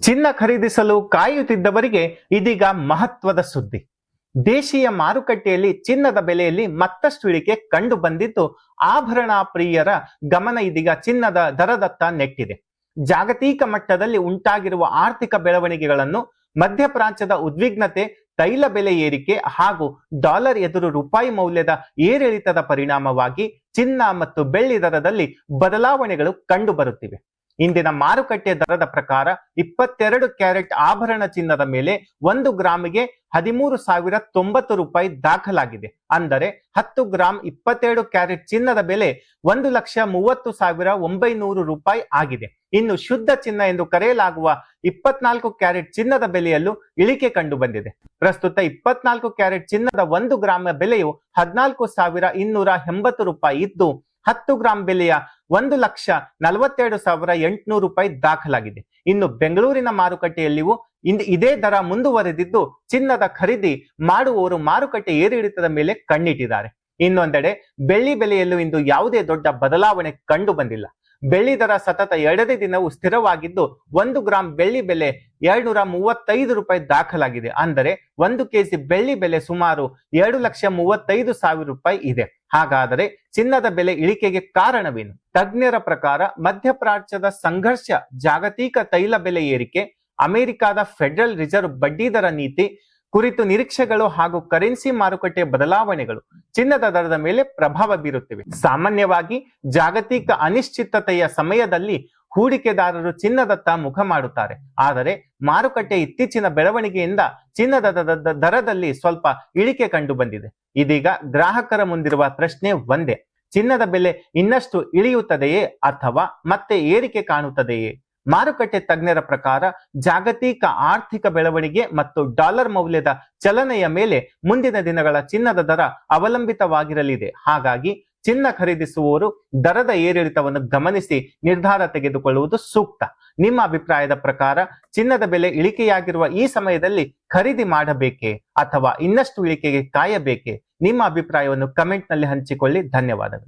ಚಿನ್ನ ಖರೀದಿಸಲು ಕಾಯುತ್ತಿದ್ದವರಿಗೆ ಇದೀಗ ಮಹತ್ವದ ಸುದ್ದಿ. ದೇಶೀಯ ಮಾರುಕಟ್ಟೆಯಲ್ಲಿ ಚಿನ್ನದ ಬೆಲೆಯಲ್ಲಿ ಮತ್ತಷ್ಟು ಇಳಿಕೆ ಕಂಡು ಬಂದಿದ್ದು ಆಭರಣ ಪ್ರಿಯರ ಗಮನ ಇದೀಗ ಚಿನ್ನದ ದರದತ್ತ ನೆಟ್ಟಿದೆ. ಜಾಗತಿಕ ಮಟ್ಟದಲ್ಲಿ ಉಂಟಾಗಿರುವ ಆರ್ಥಿಕ ಬೆಳವಣಿಗೆಗಳನ್ನು, ಮಧ್ಯಪ್ರಾಚ್ಯದ ಉದ್ವಿಗ್ನತೆ, ತೈಲ ಬೆಲೆ ಏರಿಕೆ ಹಾಗೂ ಡಾಲರ್ ಎದುರು ರೂಪಾಯಿ ಮೌಲ್ಯದ ಏರಿಳಿತದ ಪರಿಣಾಮವಾಗಿ ಚಿನ್ನ ಮತ್ತು ಬೆಳ್ಳಿ ದರದಲ್ಲಿ ಬದಲಾವಣೆಗಳು ಕಂಡು ಬರುತ್ತಿವೆ. ಇಂದಿನ ಮಾರುಕಟ್ಟೆ ದರದ ಪ್ರಕಾರ 22 ಕ್ಯಾರೆಟ್ ಆಭರಣ ಚಿನ್ನದ ಮೇಲೆ 1 ಗ್ರಾಮಿಗೆ 13,090 ರೂಪಾಯಿ ದಾಖಲಾಗಿದೆ. ಅಂದರೆ 10 ಗ್ರಾಂ 22 ಕ್ಯಾರೆಟ್ ಚಿನ್ನದ ಬೆಲೆ 1,30,900 ರೂಪಾಯಿ ಆಗಿದೆ. ಇನ್ನು ಶುದ್ಧ ಚಿನ್ನ ಎಂದು ಕರೆಯಲಾಗುವ 24 ಕ್ಯಾರೆಟ್ ಚಿನ್ನದ ಬೆಲೆಯಲ್ಲೂ ಇಳಿಕೆ ಕಂಡು ಬಂದಿದೆ. ಪ್ರಸ್ತುತ 24 ಕ್ಯಾರೆಟ್ ಚಿನ್ನದ 1 ಗ್ರಾಮ್ ಬೆಲೆಯು 14,280 ರೂಪಾಯಿ ಇದ್ದು, 10 ಗ್ರಾಂ ಬೆಲೆಯ 1,42,800 ರೂಪಾಯಿ ದಾಖಲಾಗಿದೆ. ಇನ್ನು ಬೆಂಗಳೂರಿನ ಮಾರುಕಟ್ಟೆಯಲ್ಲಿಯೂ ಇದೇ ದರ ಮುಂದುವರೆದಿದ್ದು, ಚಿನ್ನದ ಖರೀದಿ ಮಾಡುವವರು ಮಾರುಕಟ್ಟೆ ಏರಿಳಿತದ ಮೇಲೆ ಕಣ್ಣಿಟ್ಟಿದ್ದಾರೆ. ಇನ್ನೊಂದೆಡೆ ಬೆಳ್ಳಿ ಬೆಲೆಯಲ್ಲೂ ಇಂದು ಯಾವುದೇ ದೊಡ್ಡ ಬದಲಾವಣೆ ಕಂಡು ಬಂದಿಲ್ಲ. ಬೆಳ್ಳಿ ದರ ಸತತ 2ನೇ ದಿನವೂ ಸ್ಥಿರವಾಗಿದ್ದು, 1 ಗ್ರಾಂ ಬೆಳ್ಳಿ ಬೆಲೆ 235 ರೂಪಾಯಿ ದಾಖಲಾಗಿದೆ. ಅಂದರೆ 1 ಕೆಜಿ ಬೆಳ್ಳಿ ಬೆಲೆ ಸುಮಾರು 2,35,000 ರೂಪಾಯಿ ಇದೆ. ಹಾಗಾದರೆ ಚಿನ್ನದ ಬೆಲೆ ಇಳಿಕೆಗೆ ಕಾರಣವೇನು? ತಜ್ಞರ ಪ್ರಕಾರ ಮಧ್ಯಪ್ರಾಚ್ಯದ ಸಂಘರ್ಷ, ಜಾಗತಿಕ ತೈಲ ಬೆಲೆ ಏರಿಕೆ, ಅಮೆರಿಕದ ಫೆಡರಲ್ ರಿಸರ್ವ್ ಬಡ್ಡಿದರ ನೀತಿ ಕುರಿತು ನಿರೀಕ್ಷೆಗಳು ಹಾಗೂ ಕರೆನ್ಸಿ ಮಾರುಕಟ್ಟೆ ಬದಲಾವಣೆಗಳು ಚಿನ್ನದ ದರದ ಮೇಲೆ ಪ್ರಭಾವ ಬೀರುತ್ತಿವೆ. ಸಾಮಾನ್ಯವಾಗಿ ಜಾಗತಿಕ ಅನಿಶ್ಚಿತತೆಯ ಸಮಯದಲ್ಲಿ ಹೂಡಿಕೆದಾರರು ಚಿನ್ನದತ್ತ ಮುಖ ಮಾಡುತ್ತಾರೆ. ಆದರೆ ಮಾರುಕಟ್ಟೆ ಇತ್ತೀಚಿನ ಬೆಳವಣಿಗೆಯಿಂದ ಚಿನ್ನದ ದರದಲ್ಲಿ ಸ್ವಲ್ಪ ಇಳಿಕೆ ಕಂಡು ಬಂದಿದೆ. ಇದೀಗ ಗ್ರಾಹಕರ ಮುಂದಿರುವ ಪ್ರಶ್ನೆ ಒಂದೇ: ಚಿನ್ನದ ಬೆಲೆ ಇನ್ನಷ್ಟು ಇಳಿಯುತ್ತದೆಯೇ ಅಥವಾ ಮತ್ತೆ ಏರಿಕೆ ಕಾಣುತ್ತದೆಯೇ? ಮಾರುಕಟ್ಟೆ ತಜ್ಞರ ಪ್ರಕಾರ ಜಾಗತಿಕ ಆರ್ಥಿಕ ಬೆಳವಣಿಗೆ ಮತ್ತು ಡಾಲರ್ ಮೌಲ್ಯದ ಚಲನೆಯ ಮೇಲೆ ಮುಂದಿನ ದಿನಗಳ ಚಿನ್ನದ ದರ ಅವಲಂಬಿತವಾಗಿರಲಿದೆ. ಹಾಗಾಗಿ ಚಿನ್ನ ಖರೀದಿಸುವವರು ದರದ ಏರಿಳಿತವನ್ನು ಗಮನಿಸಿ ನಿರ್ಧಾರ ತೆಗೆದುಕೊಳ್ಳುವುದು ಸೂಕ್ತ. ನಿಮ್ಮ ಅಭಿಪ್ರಾಯದ ಪ್ರಕಾರ ಚಿನ್ನದ ಬೆಲೆ ಇಳಿಕೆಯಾಗಿರುವ ಈ ಸಮಯದಲ್ಲಿ ಖರೀದಿ ಮಾಡಬೇಕೇ ಅಥವಾ ಇನ್ನಷ್ಟು ಇಳಿಕೆಗೆ ಕಾಯಬೇಕೇ? ನಿಮ್ಮ ಅಭಿಪ್ರಾಯವನ್ನು ಕಮೆಂಟ್ ನಲ್ಲಿ ಹಂಚಿಕೊಳ್ಳಿ. ಧನ್ಯವಾದಗಳು.